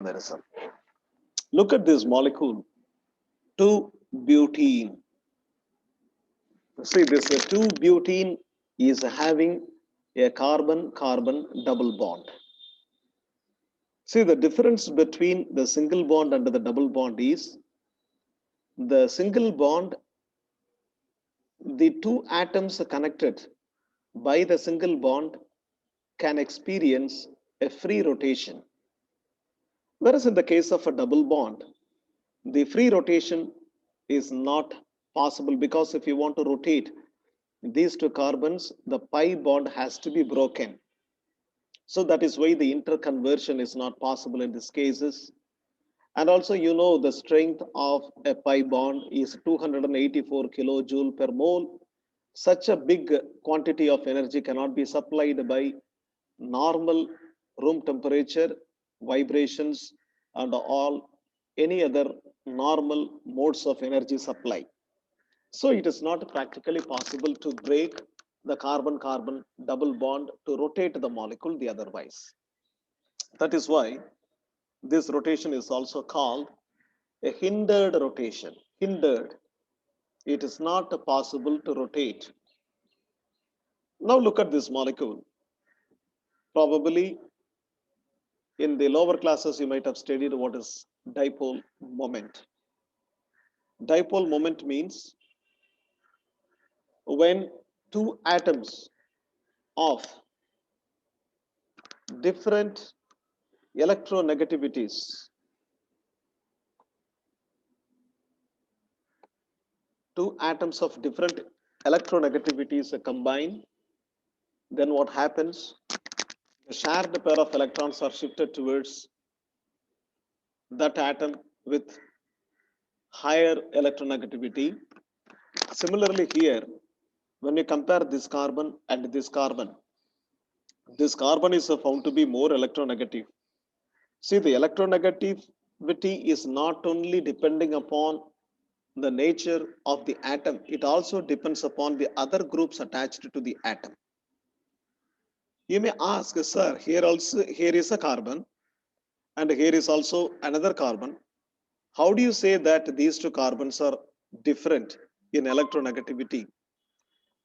isomerism. Look at this molecule, 2-butene. See, this 2-butene is having a carbon-carbon double bond. See, the difference between the single bond and the double bond is the single bond, the two atoms connected by the single bond can experience a free rotation. Whereas in the case of a double bond, the free rotation is not possible because if you want to rotate these two carbons, the pi bond has to be broken. So that is why the interconversion is not possible in these cases. And also, you know, the strength of a pi bond is 284 kilojoule per mole. Such a big quantity of energy cannot be supplied by normal room temperature, vibrations, and all any other normal modes of energy supply. So it is not practically possible to break the carbon-carbon double bond to rotate the molecule the otherwise. That is why this rotation is also called a hindered rotation. Hindered. It is not possible to rotate. Now look at this molecule. Probably in the lower classes, you might have studied what is dipole moment. Dipole moment means when two atoms of different electronegativities, two atoms of different electronegativities combine, then what happens? The shared pair of electrons are shifted towards that atom with higher electronegativity. Similarly, here, when you compare this carbon and this carbon is found to be more electronegative. See, the electronegativity is not only depending upon the nature of the atom, it also depends upon the other groups attached to the atom. You may ask, sir, here is a carbon and here is also another carbon. How do you say that these two carbons are different in electronegativity?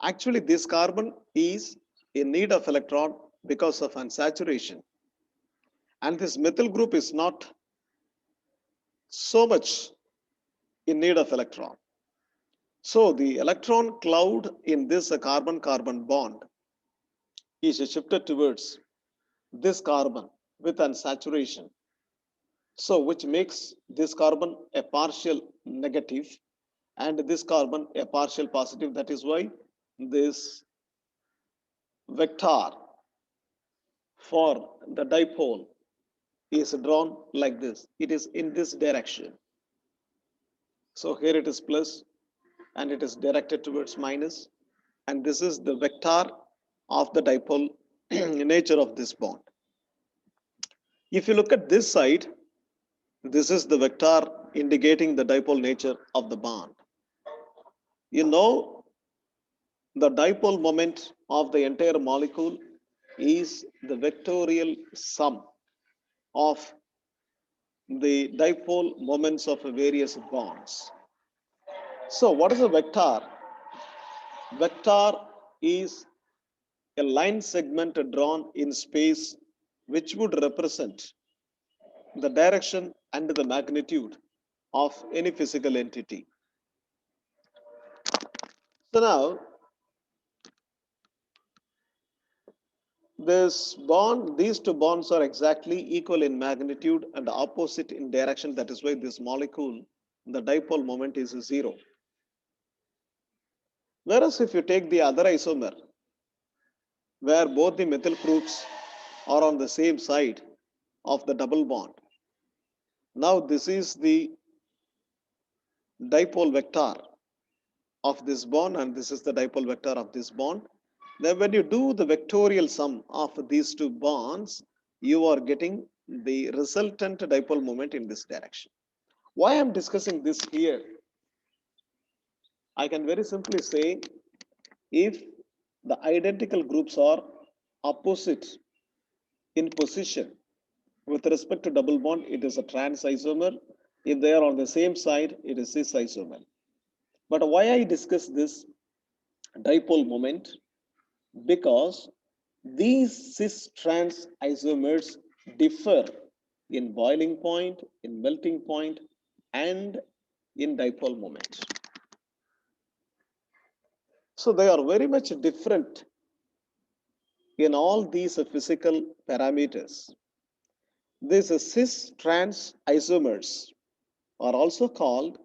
Actually, this carbon is in need of electron because of unsaturation. And this methyl group is not so much in need of electron. So the electron cloud in this carbon-carbon bond is shifted towards this carbon with unsaturation. So which makes this carbon a partial negative and this carbon a partial positive. That is why this vector for the dipole is drawn like this. It is in this direction. So here it is plus and it is directed towards minus. And this is the vector of the dipole nature of this bond. If you look at this side, this is the vector indicating the dipole nature of the bond. You know, the dipole moment of the entire molecule is the vectorial sum of the dipole moments of various bonds. So what is a vector? Vector is a line segment drawn in space which would represent the direction and the magnitude of any physical entity. So now this bond, these two bonds are exactly equal in magnitude and opposite in direction. That is why this molecule, the dipole moment is zero. Whereas if you take the other isomer, where both the methyl groups are on the same side of the double bond, now this is the dipole vector of this bond and this is the dipole vector of this bond. Then when you do the vectorial sum of these two bonds, you are getting the resultant dipole moment in this direction. Why I'm discussing this here? I can very simply say if the identical groups are opposite in position, With respect to double bond, it is a trans isomer. If they are on the same side, it is cis isomer. But why I discuss this dipole moment? Because these cis trans isomers differ in boiling point, in melting point, and in dipole moment. So they are very much different in all these physical parameters. These cis trans isomers are also called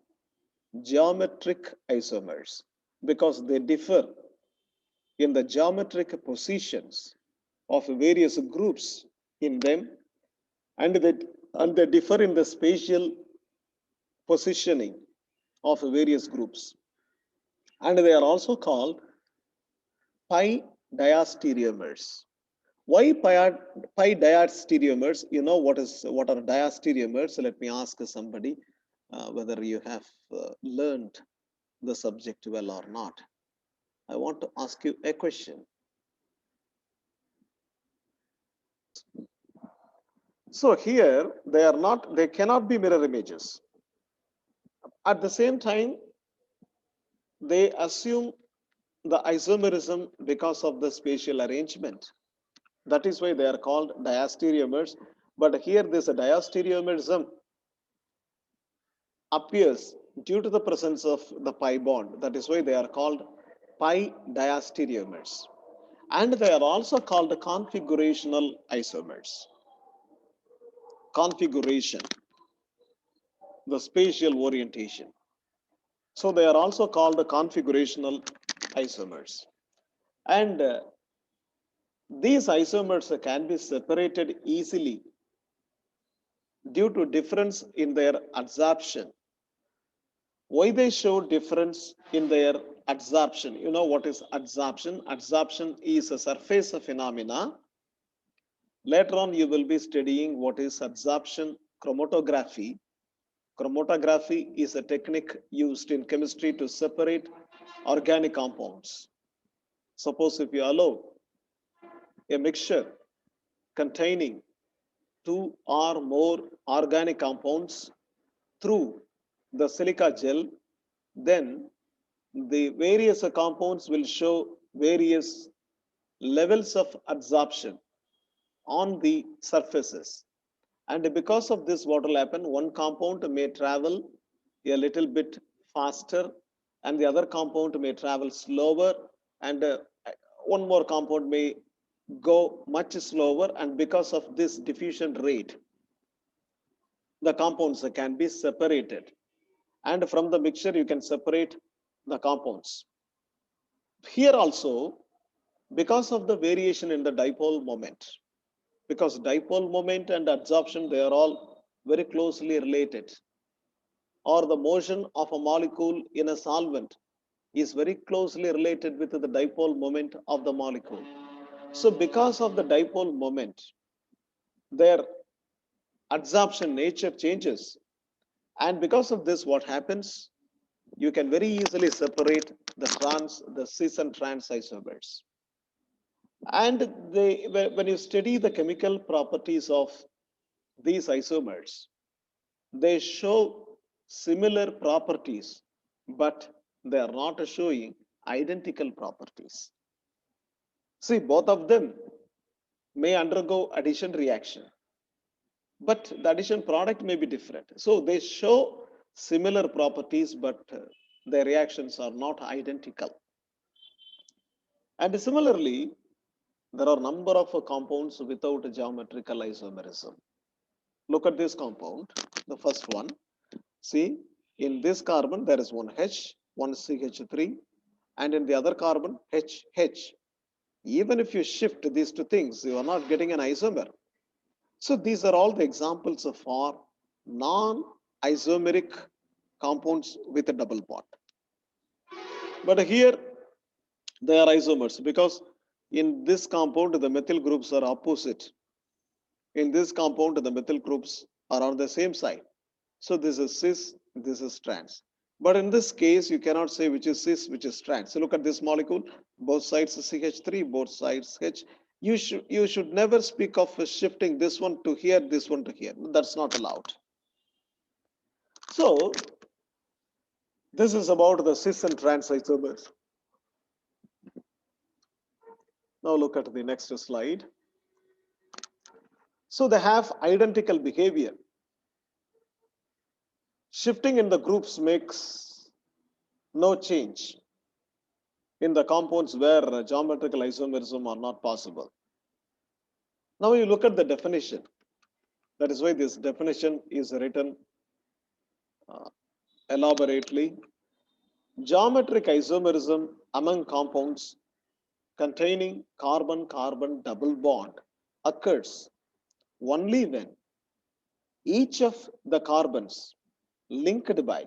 geometric isomers because they differ in the geometric positions of various groups in them, and they differ in the spatial positioning of various groups, and they are also called pi diastereomers. Why pi diastereomers? You know what are diastereomers? Let me ask somebody whether you have learned the subject well or not. I want to ask you a question. So here they cannot be mirror images. At the same time, they assume the isomerism because of the spatial arrangement. That is why they are called diastereomers. But here this diastereomerism appears due to the presence of the pi bond. That is why they are called pi diastereomers. And they are also called configurational isomers. Configuration, the spatial orientation. So they are also called the configurational isomers. And these isomers can be separated easily due to difference in their adsorption. Why they show difference in their adsorption? You know what is adsorption? Adsorption is a surface phenomena. Later on, you will be studying what is adsorption chromatography. Chromatography is a technique used in chemistry to separate organic compounds. Suppose if you allow a mixture containing two or more organic compounds through the silica gel, then the various compounds will show various levels of adsorption on the surfaces. And because of this, what will happen? One compound may travel a little bit faster, and the other compound may travel slower, and one more compound may go much slower. And because of this diffusion rate, the compounds can be separated. And from the mixture, you can separate the compounds. Here also, because of the variation in the dipole moment, because dipole moment and adsorption, they are all very closely related, or the motion of a molecule in a solvent is very closely related with the dipole moment of the molecule. So because of the dipole moment, their adsorption nature changes, and because of this, what happens? You can very easily separate the cis and trans isomers. And when you study the chemical properties of these isomers, they show similar properties, but they are not showing identical properties. See, both of them may undergo addition reaction, but the addition product may be different. So they show similar properties, but their reactions are not identical. And similarly, there are a number of compounds without geometrical isomerism. Look at this compound, the first one. See, in this carbon, there is one H, one CH3, and in the other carbon, HH. Even if you shift these two things, you are not getting an isomer. So these are all the examples of non-isomeric compounds with a double bond. But here, they are isomers because in this compound, the methyl groups are opposite. In this compound, the methyl groups are on the same side. So this is cis, this is trans. But in this case, you cannot say which is cis, which is trans. So look at this molecule, both sides CH3, both sides H. You should never speak of shifting this one to here, this one to here. That's not allowed. So this is about the cis and trans isomers. Now look at the next slide. So they have identical behavior. Shifting in the groups makes no change in the compounds where geometrical isomerism are not possible. Now you look at the definition. That is why this definition is written elaborately. Geometric isomerism among compounds containing carbon-carbon double bond occurs only when each of the carbons linked by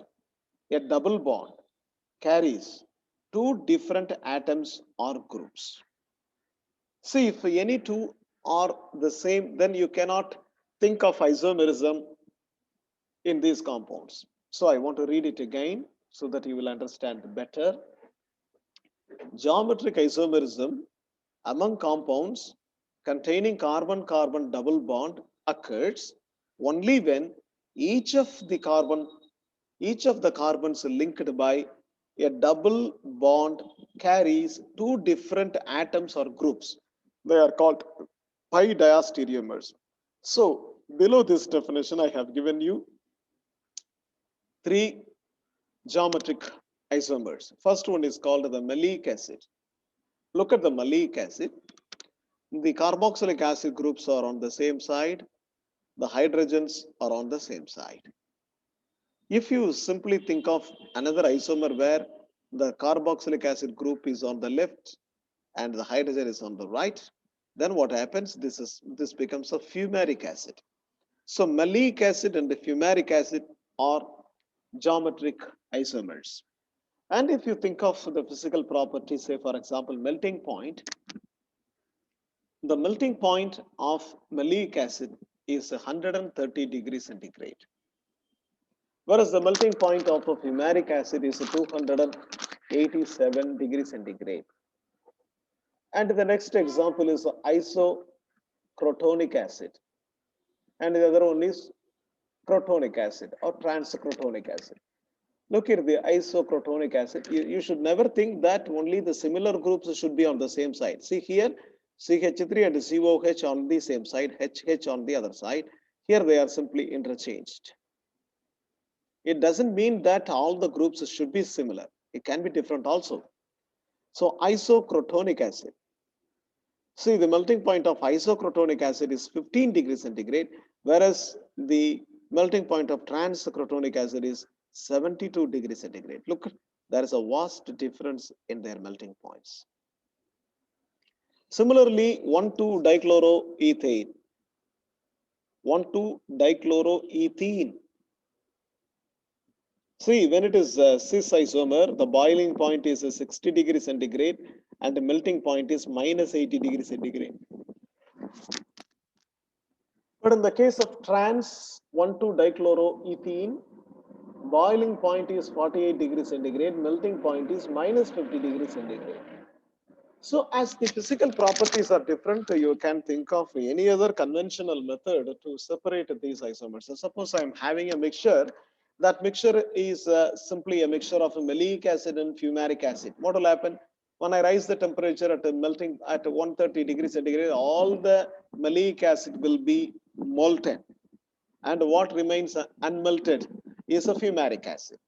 a double bond carries two different atoms or groups. See, if any two are the same, then you cannot think of isomerism in these compounds. So I want to read it again so that you will understand better. Geometric isomerism among compounds containing carbon-carbon double bond occurs only when each of the carbons linked by a double bond carries two different atoms or groups. They are called pi diastereomers. So below this definition, I have given you three geometric isomers. First one is called the malic acid. Look at the malic acid. The carboxylic acid groups are on the same side. The hydrogens are on the same side. If you simply think of another isomer where the carboxylic acid group is on the left and the hydrogen is on the right, then what happens? This becomes a fumaric acid. So malic acid and the fumaric acid are geometric isomers. And if you think of the physical properties, say for example, melting point, the melting point of malic acid is 130 degrees centigrade, whereas the melting point of a fumaric acid is 287 degrees centigrade. And the next example is isochrotonic acid, and the other one is crotonic acid or transcriptonic acid. Look here, the isochrotonic acid. You should never think that only the similar groups should be on the same side. See here, CH3 and COH on the same side, HH on the other side. Here they are simply interchanged. It doesn't mean that all the groups should be similar. It can be different also. So isochrotonic acid. See, the melting point of isochrotonic acid is 15 degrees centigrade, whereas the melting point of transchrotonic acid is 72 degrees centigrade. Look, there is a vast difference in their melting points. Similarly, 1,2-dichloroethane. 1,2-dichloroethene. See, when it is a cis isomer, the boiling point is 60 degrees centigrade and the melting point is minus 80 degrees centigrade. But in the case of trans 1,2-dichloroethene, boiling point is 48 degrees centigrade, melting point is minus 50 degrees centigrade. So as the physical properties are different, you can think of any other conventional method to separate these isomers. So suppose I'm having a mixture. That mixture is simply a mixture of malic acid and fumaric acid. What will happen? When I raise the temperature at melting at 130 degrees centigrade, all the malic acid will be molten. And what remains unmelted is a fumaric acid.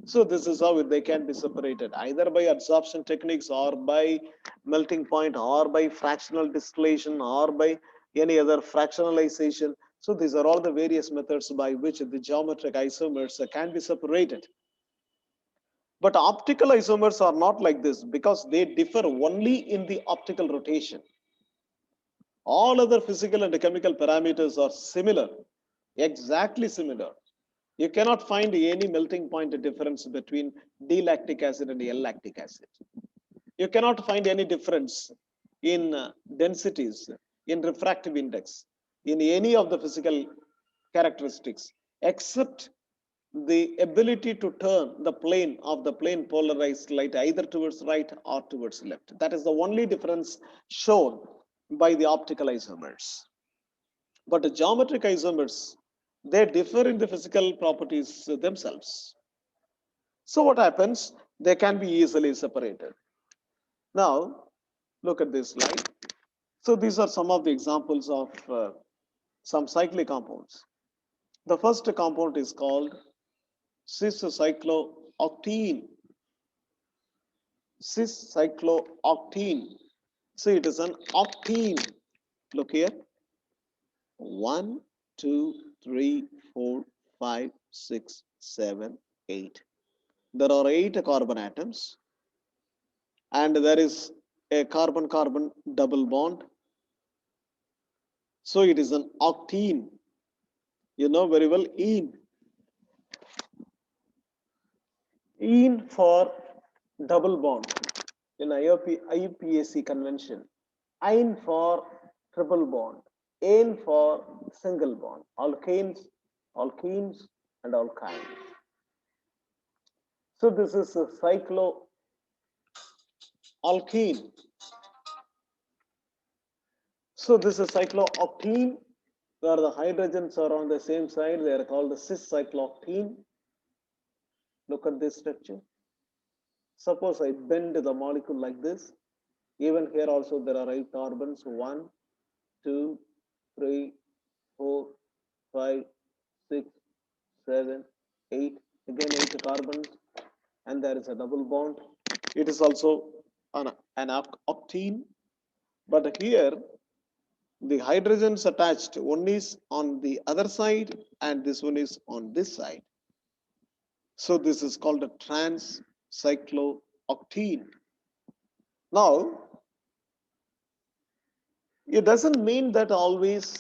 So this is how they can be separated, either by adsorption techniques or by melting point or by fractional distillation or by any other fractionalization. So these are all the various methods by which the geometric isomers can be separated. But optical isomers are not like this because they differ only in the optical rotation. All other physical and chemical parameters are similar, exactly similar. You cannot find any melting point difference between D-lactic acid and L-lactic acid. You cannot find any difference in densities, in refractive index, in any of the physical characteristics, except the ability to turn the plane of the plane polarized light either towards right or towards left. That is the only difference shown by the optical isomers. But the geometric isomers, they differ in the physical properties themselves. So what happens? They can be easily separated. Now, look at this slide. So these are some of the examples of some cyclic compounds. The first compound is called Cis Cyclooctene. Cis Cyclooctene. See, it is an octene. Look here. 1, 2, 3, 4, 5, 6, 7, 8. There are 8 carbon atoms, and there is a carbon-carbon double bond. So it is an octene. You know very well, ene. Ene for double bond in IUPAC convention. Ine for triple bond. Ane for single bond. Alkanes, alkenes, and alkynes. So this is a cycloalkene. So this is cyclooctene, where the hydrogens are on the same side. They are called the cis cyclooctene. Look at this structure. Suppose I bend the molecule like this. Even here also there are 8 carbons. 1, 2, 3, 4, 5, 6, 7, 8. Again 8 carbons, and there is a double bond. It is also an octene, but here the hydrogens attached, one is on the other side and this one is on this side. So this is called a trans cyclooctene. Now, it doesn't mean that always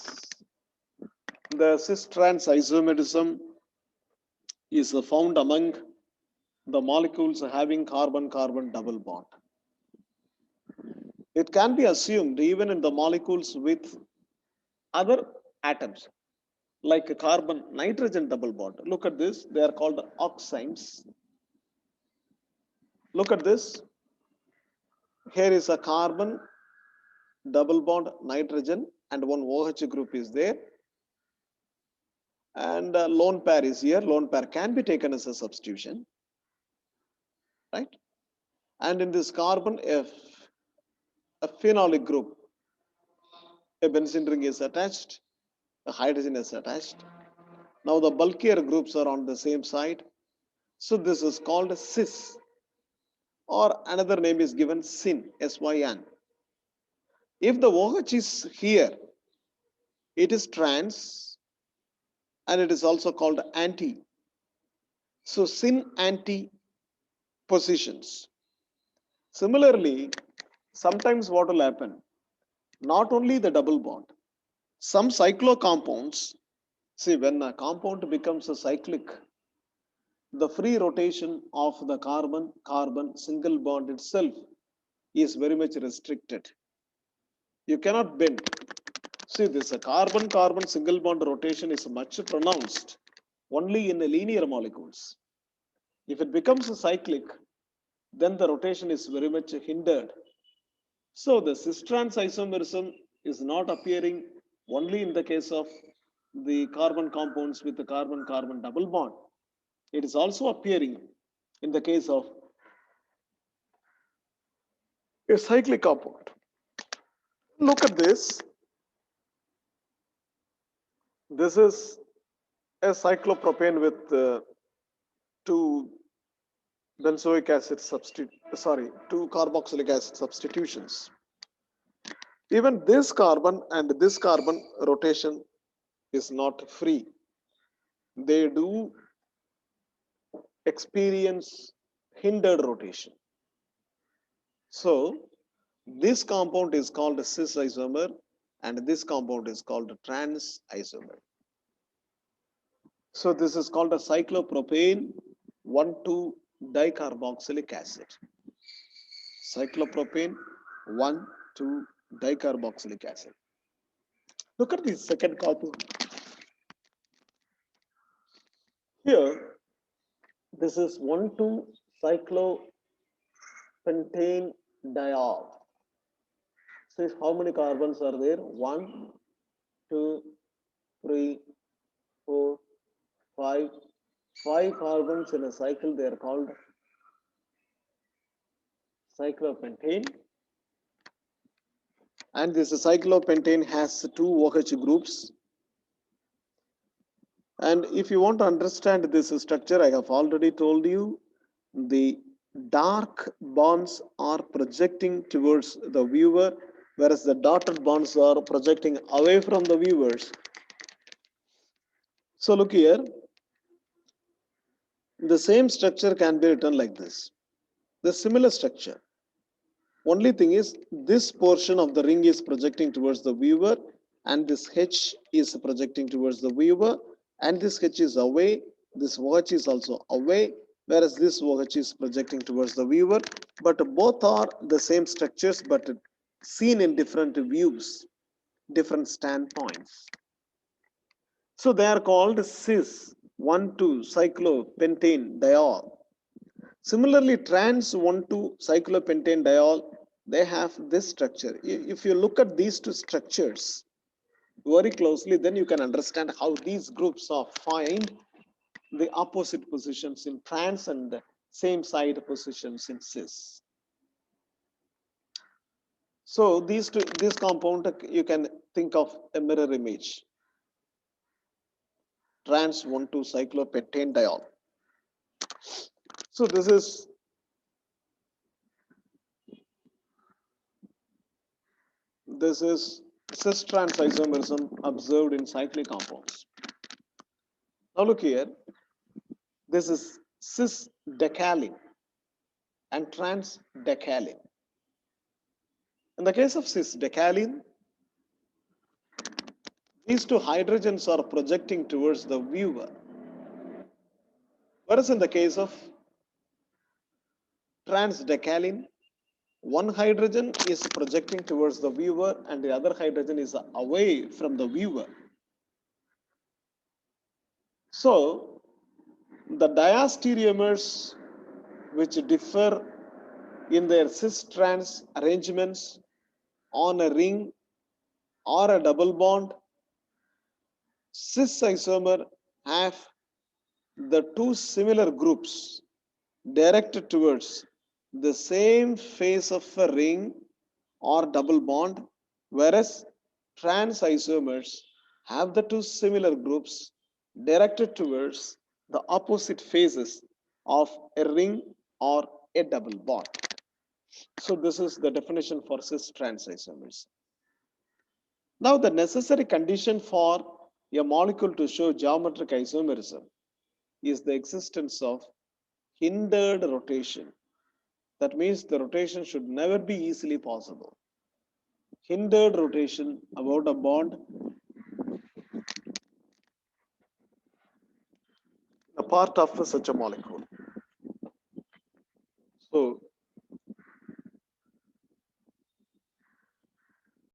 the cis trans isomerism is found among the molecules having carbon-carbon double bond. It can be assumed even in the molecules with other atoms, like a carbon nitrogen double bond. Look at this, they are called oximes. Look at this. Here is a carbon double bond nitrogen and one OH group is there. And lone pair is here. Lone pair can be taken as a substitution, right? And in this carbon, a phenolic group, a benzene ring is attached, a hydrogen is attached. Now the bulkier groups are on the same side. So this is called cis, or another name is given syn, S-Y-N. If the OH is here, it is trans and it is also called anti. So syn anti positions. Similarly, sometimes what will happen? Not only the double bond, some cyclocompounds, see when a compound becomes a cyclic, the free rotation of the carbon-carbon single bond itself is very much restricted. You cannot bend. See, this carbon-carbon single bond rotation is much pronounced only in the linear molecules. If it becomes a cyclic, then the rotation is very much hindered. So the cis-trans isomerism is not appearing only in the case of the carbon compounds with the carbon-carbon double bond. It is also appearing in the case of a cyclic compound. Look at this. This is a cyclopropane with two benzoic acid two carboxylic acid substitutions. Even this carbon and this carbon rotation is not free. They do experience hindered rotation. So this compound is called a cis isomer and this compound is called a trans isomer. So this is called a cyclopropane 1,2-dicarboxylic acid. Cyclopropane 1,2-dicarboxylic acid. Look at the second compound. Here, this is 1,2-cyclopentane diol. See how many carbons are there? 1, 2, 3, 4, 5. 5 carbons in a cycle, they are called cyclopentane. And this cyclopentane has 2 OH groups. And if you want to understand this structure, I have already told you the dark bonds are projecting towards the viewer, whereas the dotted bonds are projecting away from the viewers. So look here, the same structure can be written like this. The similar structure. Only thing is, this portion of the ring is projecting towards the viewer, and this H is projecting towards the viewer, and this H is away, this OH is also away, whereas this OH is projecting towards the viewer. But both are the same structures, but seen in different views, different standpoints. So they are called cis 1,2-cyclopentane diol. Similarly, trans 1,2-cyclopentane diol, they have this structure. If you look at these two structures very closely, then you can understand how these groups are find the opposite positions in trans and the same side positions in cis. So this compound, you can think of a mirror image. Trans 1,2-cyclopentane diol. So this is cis-trans isomerism observed in cyclic compounds. Now look here, this is cis-decalin and trans-decalin. In the case of cis-decalin, these two hydrogens are projecting towards the viewer. Whereas in the case of trans-decalin, one hydrogen is projecting towards the viewer and the other hydrogen is away from the viewer. So the diastereomers which differ in their cis-trans arrangements on a ring or a double bond, cis isomer have the two similar groups directed towards the same face of a ring or double bond, whereas trans isomers have the two similar groups directed towards the opposite faces of a ring or a double bond. So this is the definition for cis-trans isomers. Now the necessary condition for a molecule to show geometric isomerism is the existence of hindered rotation. That means the rotation should never be easily possible. Hindered rotation about a bond, a part of such a molecule.